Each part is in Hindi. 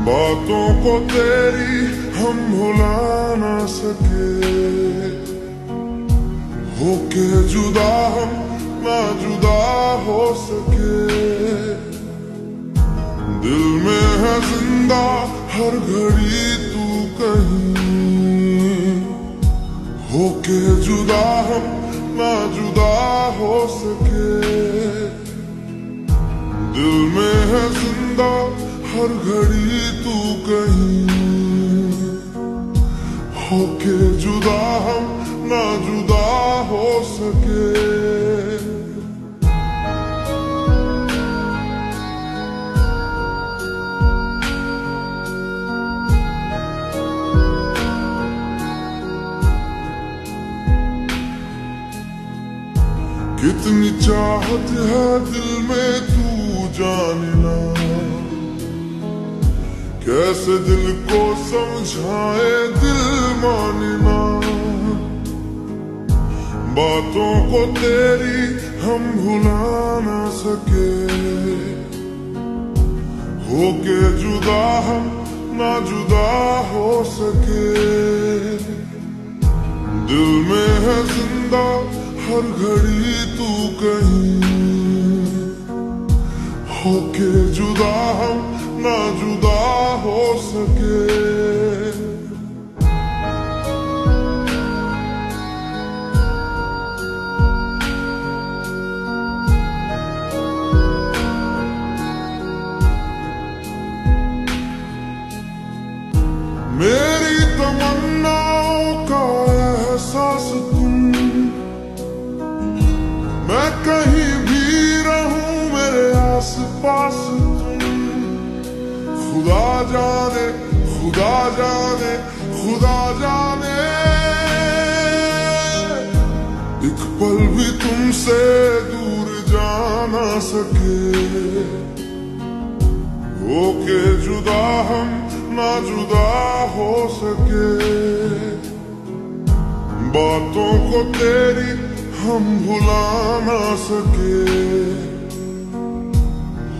बातों को तेरी हम भुला ना सके, होके जुदा हम ना जुदा हो सके। दिल में है जिंदा हर घड़ी तू कहीं, होके जुदा हम ना जुदा हो सके। दिल में है जिंदा हर घड़ी तू कहीं, होके जुदा हम ना जुदा हो सके। कितनी चाहत है दिल में तू जानना, कैसे दिल को समझाए दिल मानना। बातों को तेरी हम भुला ना सके, होके जुदा हम ना जुदा हो सके। दिल में है जिंदा हर घड़ी तू कहीं, होके जुदा हम ना जुदा हो सके। मेरी तमन्नाओं का एहसास तुम, मैं कहीं भी रहूं मेरे आस पास तुम। खुदा जाने खुदा जाने खुदा जाने, एक पल भी तुमसे दूर जा ना सके। होके जुदा हम ना जुदा हो सके। बातों को तेरी हम भुला ना सके,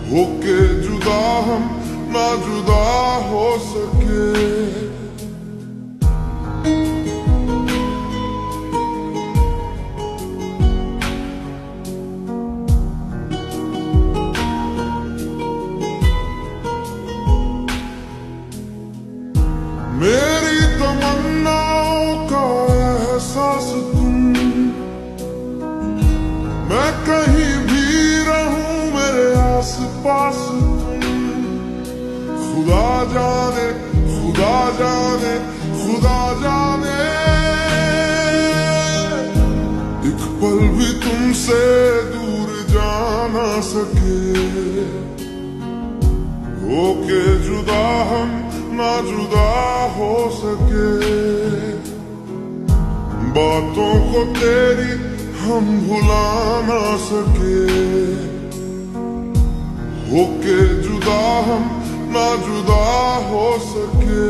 होके जुदा हम ना जुदा हो सके। मेरी तमन्नाओं का एहसास तुम, मैं कहीं भी रहूं मेरे आस पास तुम। खुदा जाने खुदा जाने खुदा जाने, एक पल भी तुमसे दूर जा ना सके। होके जुदा हम ना जुदा हो सके। बातों को तेरी हम भुला ना सके, होके जुदा हम ना जुदा हो सके।